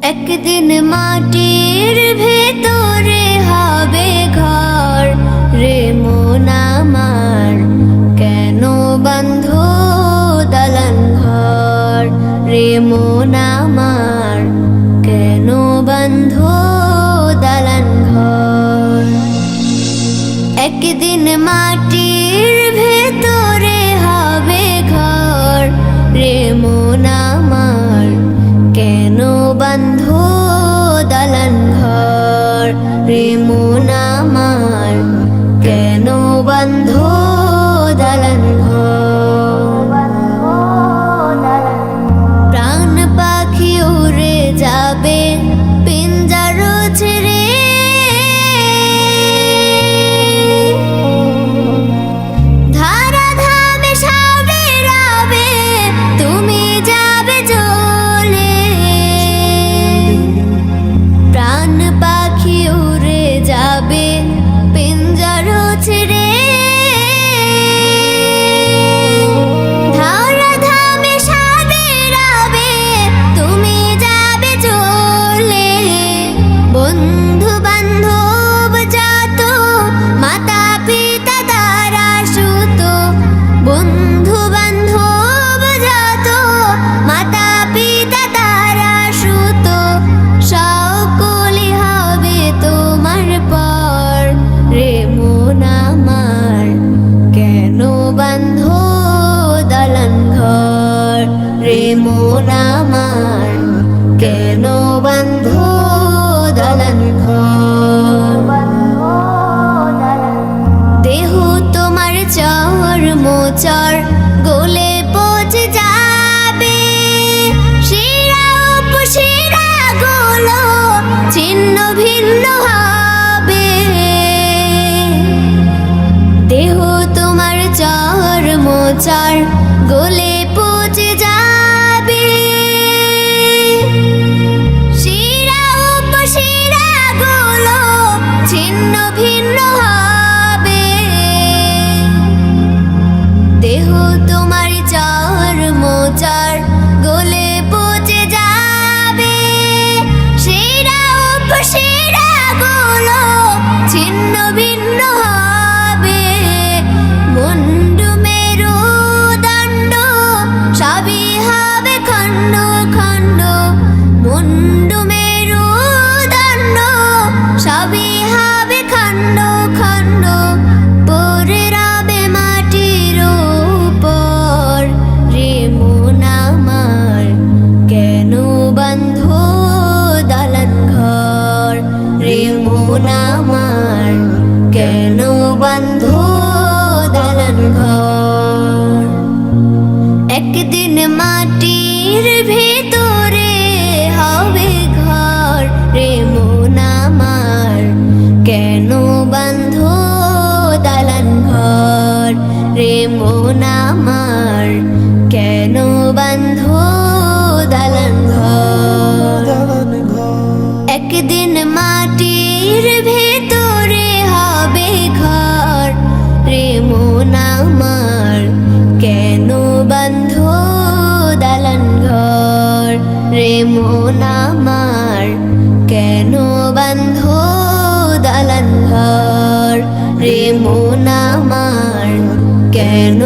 একদিন মাটির ভেতরে হবে ঘর রে মন আমার, কেন বাঁধো দালান ঘর রে মন আমার, কেন বাঁধো দালান ঘর। একদিন মাটির ভেতরে হবে ঘর রে মন আমার, কেন বাঁধো দালান ঘর রে মন আমার, কেন বাঁধো দালান ঘর। প্রাণ পাখি উড়ে যাবে পিঞ্জার ছেড়ে, ধারা ধামে সাবে রাবে তুমি যাবে চলে। প্রাণ পাখি উড়ে যাবে পিঞ্জার ছেড়ে, ধারা ধামে সাবে রাবে তুমি যাবে চলে। বন্ধু বান্ধব যত মাতা পিতা তারা সুত, বন্ধু বান্ধব যত মাতা পিতা তারা সুত, সকলে হবে তোমার পর রে মন আমার, কেন বাঁধো দালান ঘর রে মন আমার, কেন বাঁধো দালান ঘর। দেহ তোমার চর মোচর গলে পচে যাবে, শিরা উপশিরা গুলো ছিন্ন ভিন্ন হবে। দেহ তোমার চর মোচর গলে পচে যাবে, শিরা উপশিরা গুলো ছিন্ন ভিন্ন হবে। দেহ তোমার চর মোচর গলে পচে যাবে, শিরা উপশিরা গুলো ছিন্ন ভিন্ন হবে। মুন্ডু মেরু দণ্ড সবই হবে খণ্ড খণ্ড, মুন্ডু মেরু দণ্ড সবই হবে খণ্ড খণ্ড। পড়ে রবে মাটির উপর রে মন আমার, কেন বাঁধো দালান ঘর রে মন আমার, কেন বাঁধো দালান ঘর। একদিন মাটির ভেতরে হবে ঘর রে মন আমার, কেন বাঁধো দালান ঘর রে মন আমার, কেন বাঁধো দালান ঘর। একদিন মাটির ভেতরে হবে ঘর রে মন আমার, কেন বাঁধো দালান ঘর রে মন আমার, কেন বাঁধো দালান ঘর রে মন আমার, কেন